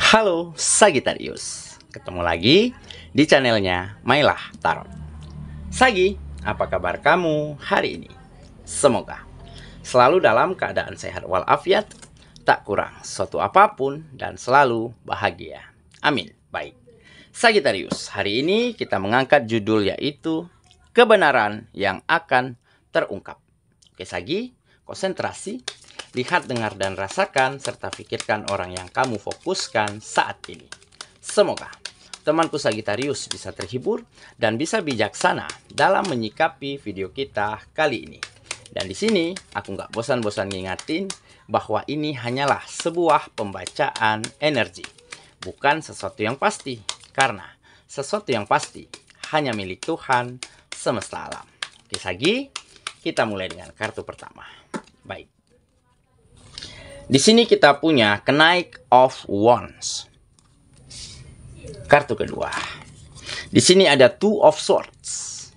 Halo Sagittarius, ketemu lagi di channelnya Mailah Tarot. Sagi, apa kabar kamu hari ini? Semoga selalu dalam keadaan sehat walafiat, tak kurang suatu apapun, dan selalu bahagia. Amin. Baik, Sagittarius, hari ini kita mengangkat judul yaitu kebenaran yang akan terungkap. Oke Sagi, konsentrasi. Lihat, dengar, dan rasakan, serta pikirkan orang yang kamu fokuskan saat ini. Semoga temanku Sagittarius bisa terhibur dan bisa bijaksana dalam menyikapi video kita kali ini. Dan di sini aku nggak bosan-bosan ngingatin bahwa ini hanyalah sebuah pembacaan energi, bukan sesuatu yang pasti. Karena sesuatu yang pasti hanya milik Tuhan semesta alam. Oke Sagi, kita mulai dengan kartu pertama. Baik. Di sini kita punya Knight of Wands. Kartu kedua. Di sini ada Two of Swords.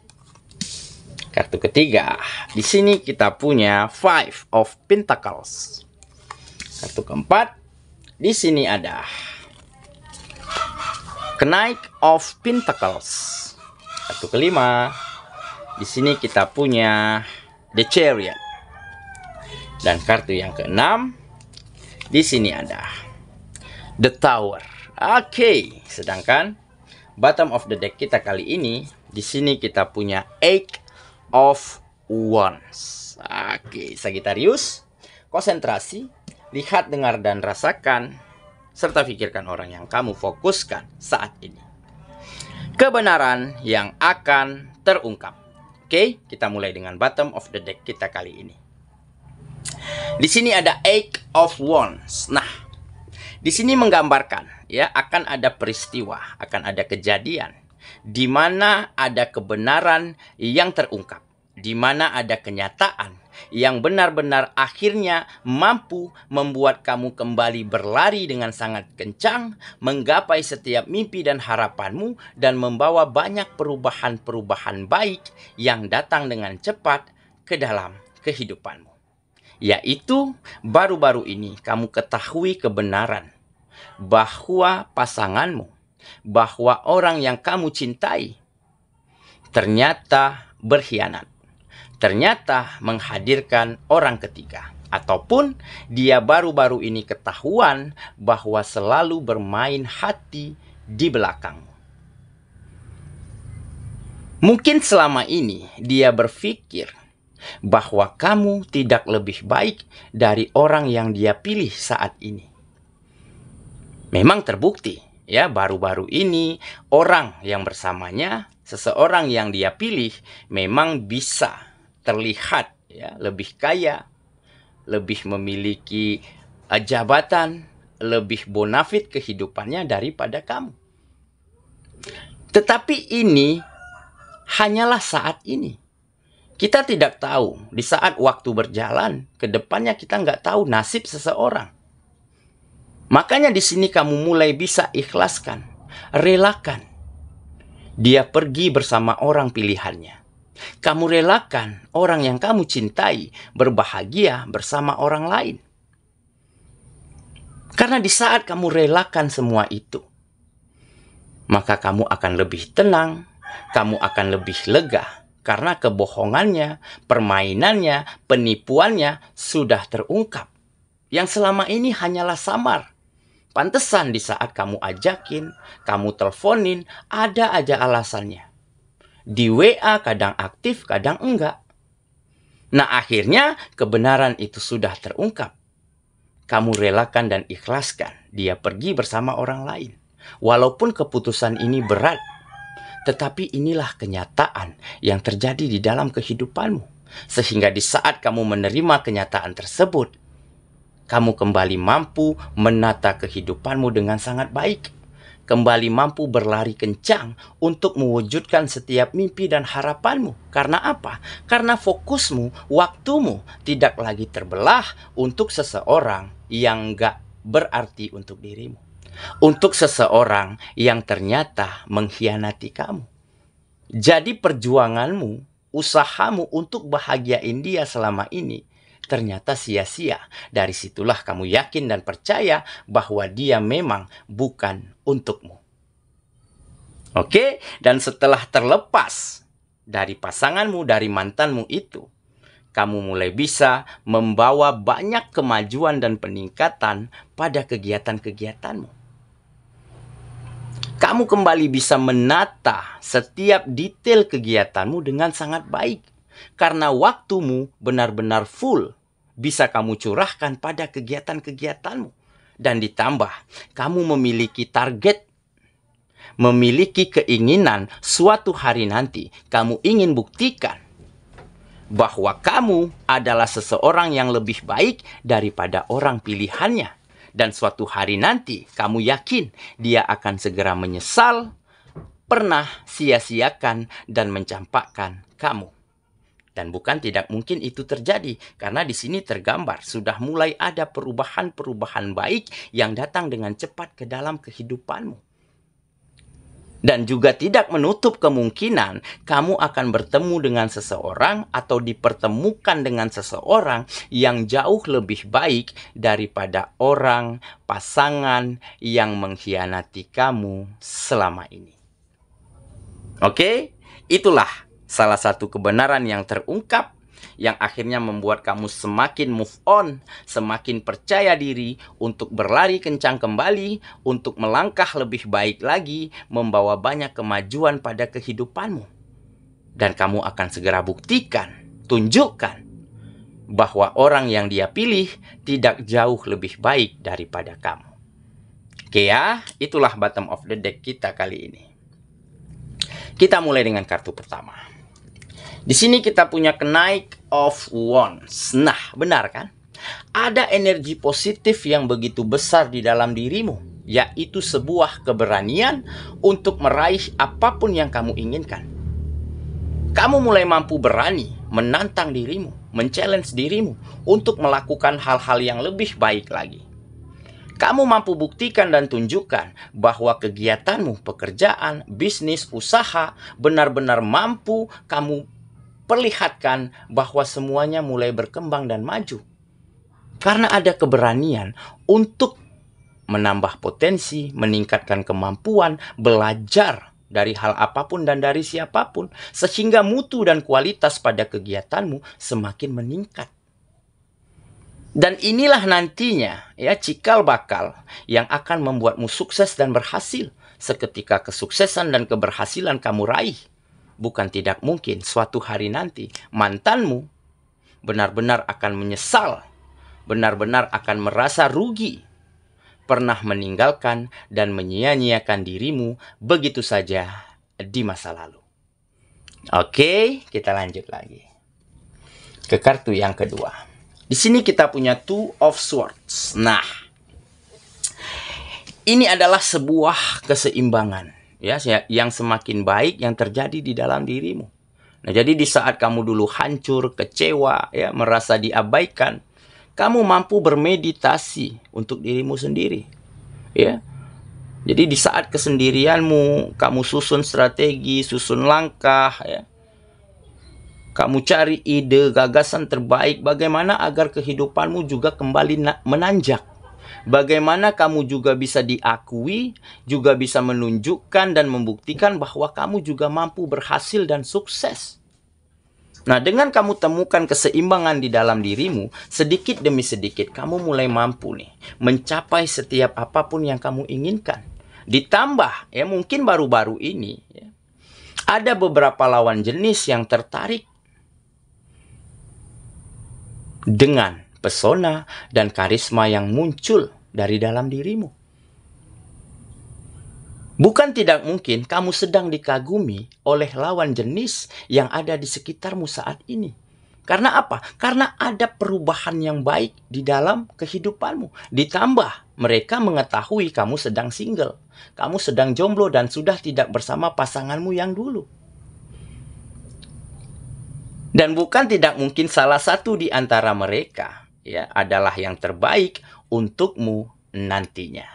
Kartu ketiga. Di sini kita punya Five of Pentacles. Kartu keempat. Di sini ada Knight of Pentacles. Kartu kelima. Di sini kita punya The Chariot. Dan kartu yang keenam. Di sini ada The Tower. Oke, sedangkan bottom of the deck kita kali ini, di sini kita punya Eight of Wands. Oke, Sagittarius, konsentrasi, lihat, dengar, dan rasakan, serta pikirkan orang yang kamu fokuskan saat ini. Kebenaran yang akan terungkap. Oke, kita mulai dengan bottom of the deck kita kali ini. Di sini ada Eight of Wands. Nah, di sini menggambarkan ya akan ada peristiwa, akan ada kejadian di mana ada kebenaran yang terungkap, di mana ada kenyataan yang benar-benar akhirnya mampu membuat kamu kembali berlari dengan sangat kencang, menggapai setiap mimpi dan harapanmu, dan membawa banyak perubahan-perubahan baik yang datang dengan cepat ke dalam kehidupanmu. Yaitu baru-baru ini kamu ketahui kebenaran bahwa pasanganmu, bahwa orang yang kamu cintai ternyata berkhianat, ternyata menghadirkan orang ketiga, ataupun dia baru-baru ini ketahuan bahwa selalu bermain hati di belakangmu. Mungkin selama ini dia berpikir bahwa kamu tidak lebih baik dari orang yang dia pilih saat ini. Memang terbukti ya, baru-baru ini orang yang bersamanya, seseorang yang dia pilih memang bisa terlihat ya lebih kaya, lebih memiliki jabatan, lebih bonafit kehidupannya daripada kamu. Tetapi ini hanyalah saat ini. Kita tidak tahu di saat waktu berjalan ke depannya, kita nggak tahu nasib seseorang. Makanya di sini kamu mulai bisa ikhlaskan, relakan dia pergi bersama orang pilihannya. Kamu relakan orang yang kamu cintai berbahagia bersama orang lain. Karena di saat kamu relakan semua itu, maka kamu akan lebih tenang, kamu akan lebih lega. Karena kebohongannya, permainannya, penipuannya sudah terungkap. Yang selama ini hanyalah samar. Pantesan di saat kamu ajakin, kamu teleponin, ada aja alasannya. Di WA kadang aktif, kadang enggak. Nah akhirnya kebenaran itu sudah terungkap. Kamu relakan dan ikhlaskan dia pergi bersama orang lain. Walaupun keputusan ini berat, tetapi inilah kenyataan yang terjadi di dalam kehidupanmu. Sehingga di saat kamu menerima kenyataan tersebut, kamu kembali mampu menata kehidupanmu dengan sangat baik. Kembali mampu berlari kencang untuk mewujudkan setiap mimpi dan harapanmu. Karena apa? Karena fokusmu, waktumu tidak lagi terbelah untuk seseorang yang gak berarti untuk dirimu. Untuk seseorang yang ternyata mengkhianati kamu. Jadi perjuanganmu, usahamu untuk bahagiain dia selama ini ternyata sia-sia. Dari situlah kamu yakin dan percaya bahwa dia memang bukan untukmu. Oke, dan setelah terlepas dari pasanganmu, dari mantanmu itu, kamu mulai bisa membawa banyak kemajuan dan peningkatan pada kegiatan-kegiatanmu. Kamu kembali bisa menata setiap detail kegiatanmu dengan sangat baik. Karena waktumu benar-benar full bisa kamu curahkan pada kegiatan-kegiatanmu. Dan ditambah, kamu memiliki target, memiliki keinginan suatu hari nanti kamu ingin buktikan bahwa kamu adalah seseorang yang lebih baik daripada orang pilihannya. Dan suatu hari nanti kamu yakin dia akan segera menyesal pernah sia-siakan dan mencampakkan kamu. Dan bukan tidak mungkin itu terjadi, karena di sini tergambar sudah mulai ada perubahan-perubahan baik yang datang dengan cepat ke dalam kehidupanmu. Dan juga tidak menutup kemungkinan kamu akan bertemu dengan seseorang atau dipertemukan dengan seseorang yang jauh lebih baik daripada orang pasangan yang mengkhianati kamu selama ini. Oke, itulah salah satu kebenaran yang terungkap yang akhirnya membuat kamu semakin move on, semakin percaya diri untuk berlari kencang kembali, untuk melangkah lebih baik lagi, membawa banyak kemajuan pada kehidupanmu. Dan kamu akan segera buktikan, tunjukkan bahwa orang yang dia pilih tidak jauh lebih baik daripada kamu. Oke ya, itulah bottom of the deck kita kali ini. Kita mulai dengan kartu pertama. Di sini kita punya Knight of Wands. Nah, benar kan? Ada energi positif yang begitu besar di dalam dirimu, yaitu sebuah keberanian untuk meraih apapun yang kamu inginkan. Kamu mulai mampu berani menantang dirimu, men-challenge dirimu untuk melakukan hal-hal yang lebih baik lagi. Kamu mampu buktikan dan tunjukkan bahwa kegiatanmu, pekerjaan, bisnis, usaha benar-benar mampu kamu perlihatkan bahwa semuanya mulai berkembang dan maju. Karena ada keberanian untuk menambah potensi, meningkatkan kemampuan, belajar dari hal apapun dan dari siapapun. Sehingga mutu dan kualitas pada kegiatanmu semakin meningkat. Dan inilah nantinya ya cikal bakal yang akan membuatmu sukses dan berhasil. Seketika kesuksesan dan keberhasilan kamu raih, bukan tidak mungkin suatu hari nanti mantanmu benar-benar akan menyesal, benar-benar akan merasa rugi pernah meninggalkan dan menyia-nyiakan dirimu begitu saja di masa lalu. Oke, kita lanjut lagi ke kartu yang kedua. Di sini kita punya Two of Swords. Nah, ini adalah sebuah keseimbangan ya, yang semakin baik yang terjadi di dalam dirimu. Nah, jadi di saat kamu dulu hancur, kecewa, ya, merasa diabaikan, kamu mampu bermeditasi untuk dirimu sendiri. Ya. Jadi di saat kesendirianmu, kamu susun strategi, susun langkah, ya. Kamu cari ide, gagasan terbaik bagaimana agar kehidupanmu juga kembali menanjak. Bagaimana kamu juga bisa diakui, juga bisa menunjukkan dan membuktikan bahwa kamu juga mampu berhasil dan sukses. Nah, dengan kamu temukan keseimbangan di dalam dirimu, sedikit demi sedikit kamu mulai mampu nih mencapai setiap apapun yang kamu inginkan. Ditambah, ya mungkin baru-baru ini, ya, ada beberapa lawan jenis yang tertarik dengan pesona dan karisma yang muncul dari dalam dirimu. Bukan tidak mungkin kamu sedang dikagumi oleh lawan jenis yang ada di sekitarmu saat ini. Karena apa? Karena ada perubahan yang baik di dalam kehidupanmu. Ditambah mereka mengetahui kamu sedang single, kamu sedang jomblo dan sudah tidak bersama pasanganmu yang dulu. Dan bukan tidak mungkin salah satu di antara mereka ya adalah yang terbaik untukmu nantinya.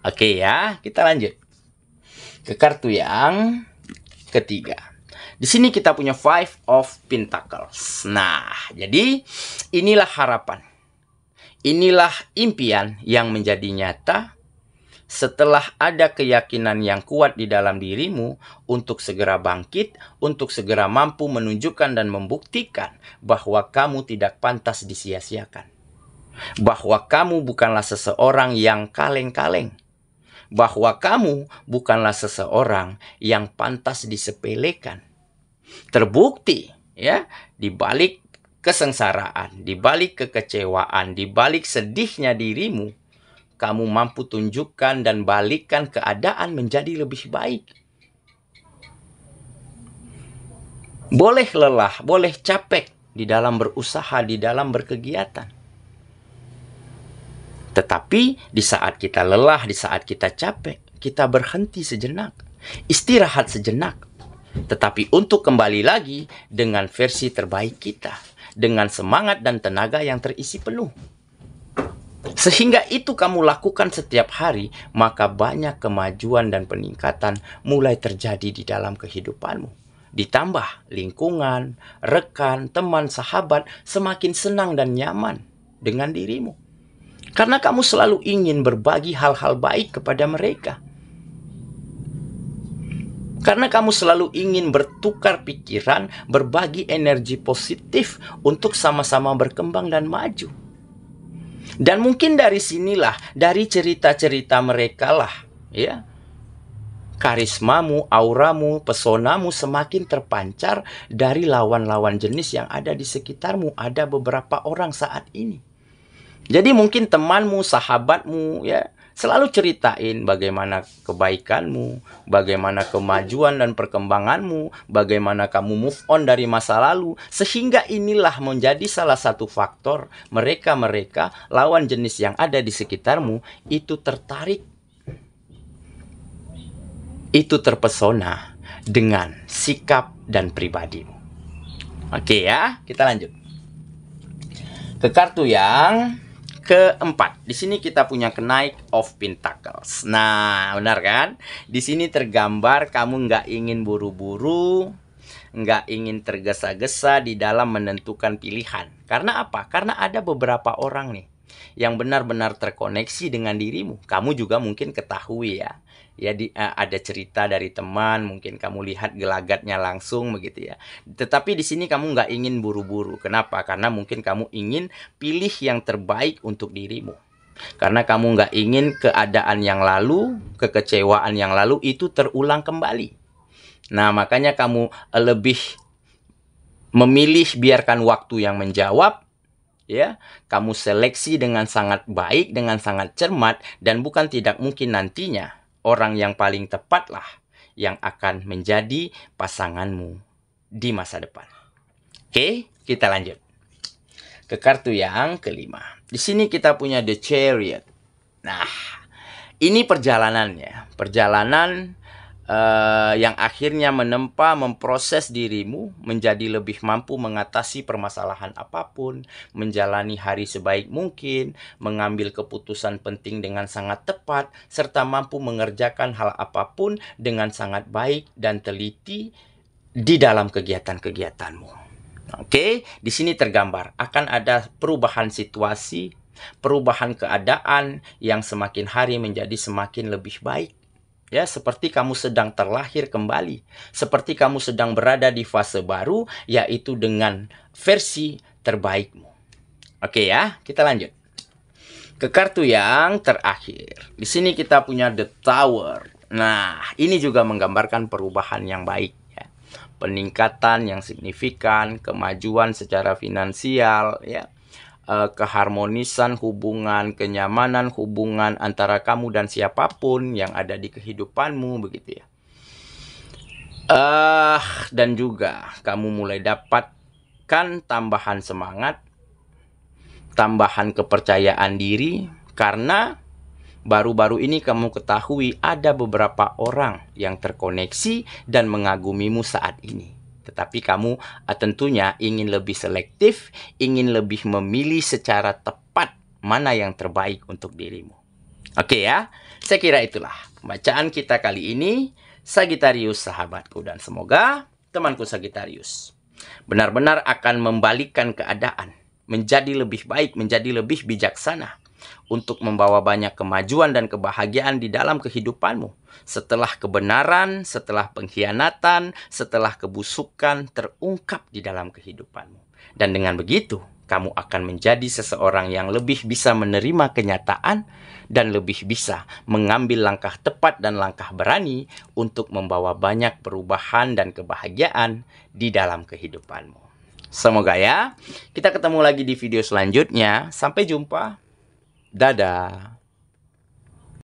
Oke ya, kita lanjut ke kartu yang ketiga. Di sini kita punya Five of Pentacles. Nah, jadi inilah harapan. Inilah impian yang menjadi nyata setelah ada keyakinan yang kuat di dalam dirimu untuk segera bangkit, untuk segera mampu menunjukkan dan membuktikan bahwa kamu tidak pantas disia-siakan. Bahwa kamu bukanlah seseorang yang kaleng-kaleng. Bahwa kamu bukanlah seseorang yang pantas disepelekan. Terbukti ya, di balik kesengsaraan, di balik kekecewaan, di balik sedihnya dirimu, kamu mampu tunjukkan dan balikkan keadaan menjadi lebih baik. Boleh lelah, boleh capek di dalam berusaha, di dalam berkegiatan. Tetapi di saat kita lelah, di saat kita capek, kita berhenti sejenak, istirahat sejenak. Tetapi untuk kembali lagi dengan versi terbaik kita, dengan semangat dan tenaga yang terisi penuh. Sehingga itu kamu lakukan setiap hari, maka banyak kemajuan dan peningkatan mulai terjadi di dalam kehidupanmu. Ditambah lingkungan, rekan, teman, sahabat semakin senang dan nyaman dengan dirimu. Karena kamu selalu ingin berbagi hal-hal baik kepada mereka. Karena kamu selalu ingin bertukar pikiran, berbagi energi positif untuk sama-sama berkembang dan maju. Dan mungkin dari sinilah, dari cerita-cerita mereka lah, ya, karismamu, auramu, pesonamu semakin terpancar dari lawan-lawan jenis yang ada di sekitarmu. Ada beberapa orang saat ini. Jadi mungkin temanmu, sahabatmu, ya, selalu ceritain bagaimana kebaikanmu, bagaimana kemajuan dan perkembanganmu, bagaimana kamu move on dari masa lalu. Sehingga inilah menjadi salah satu faktor mereka-mereka lawan jenis yang ada di sekitarmu itu tertarik, itu terpesona dengan sikap dan pribadimu. Oke ya, kita lanjut ke kartu yang keempat. Di sini kita punya Knight of Pentacles. Nah, benar kan? Di sini tergambar kamu nggak ingin buru-buru, nggak ingin tergesa-gesa di dalam menentukan pilihan. Karena apa? Karena ada beberapa orang nih yang benar-benar terkoneksi dengan dirimu. Kamu juga mungkin ketahui ya. Ada cerita dari teman, mungkin kamu lihat gelagatnya langsung begitu ya. Tetapi di sini kamu nggak ingin buru-buru. Kenapa? Karena mungkin kamu ingin pilih yang terbaik untuk dirimu. Karena kamu nggak ingin keadaan yang lalu, kekecewaan yang lalu itu terulang kembali. Nah, makanya kamu lebih memilih biarkan waktu yang menjawab. Ya, kamu seleksi dengan sangat baik, dengan sangat cermat, dan bukan tidak mungkin nantinya orang yang paling tepatlah yang akan menjadi pasanganmu di masa depan. Oke, kita lanjut ke kartu yang kelima. Di sini kita punya The Chariot. Nah, ini perjalanannya, perjalanan yang akhirnya memproses dirimu menjadi lebih mampu mengatasi permasalahan apapun, menjalani hari sebaik mungkin, mengambil keputusan penting dengan sangat tepat, serta mampu mengerjakan hal apapun dengan sangat baik dan teliti di dalam kegiatan-kegiatanmu. Oke, di sini tergambar akan ada perubahan situasi, perubahan keadaan yang semakin hari menjadi semakin lebih baik. Ya, seperti kamu sedang terlahir kembali. Seperti kamu sedang berada di fase baru, yaitu dengan versi terbaikmu. Oke ya, kita lanjut ke kartu yang terakhir. Di sini kita punya The Tower. Nah, ini juga menggambarkan perubahan yang baik. Ya. Peningkatan yang signifikan, kemajuan secara finansial, ya. Keharmonisan hubungan, kenyamanan hubungan antara kamu dan siapapun yang ada di kehidupanmu begitu ya. Dan juga kamu mulai dapatkan tambahan semangat, tambahan kepercayaan diri, karena baru-baru ini kamu ketahui ada beberapa orang yang terkoneksi dan mengagumimu saat ini. Tetapi kamu tentunya ingin lebih selektif, ingin lebih memilih secara tepat mana yang terbaik untuk dirimu. Oke ya, saya kira itulah bacaan kita kali ini, Sagittarius sahabatku. Dan semoga temanku Sagittarius, benar-benar akan membalikkan keadaan menjadi lebih baik, menjadi lebih bijaksana untuk membawa banyak kemajuan dan kebahagiaan di dalam kehidupanmu. Setelah kebenaran, setelah pengkhianatan, setelah kebusukan terungkap di dalam kehidupanmu. Dan dengan begitu, kamu akan menjadi seseorang yang lebih bisa menerima kenyataan dan lebih bisa mengambil langkah tepat dan langkah berani untuk membawa banyak perubahan dan kebahagiaan di dalam kehidupanmu. Semoga ya, kita ketemu lagi di video selanjutnya. Sampai jumpa. Dadah.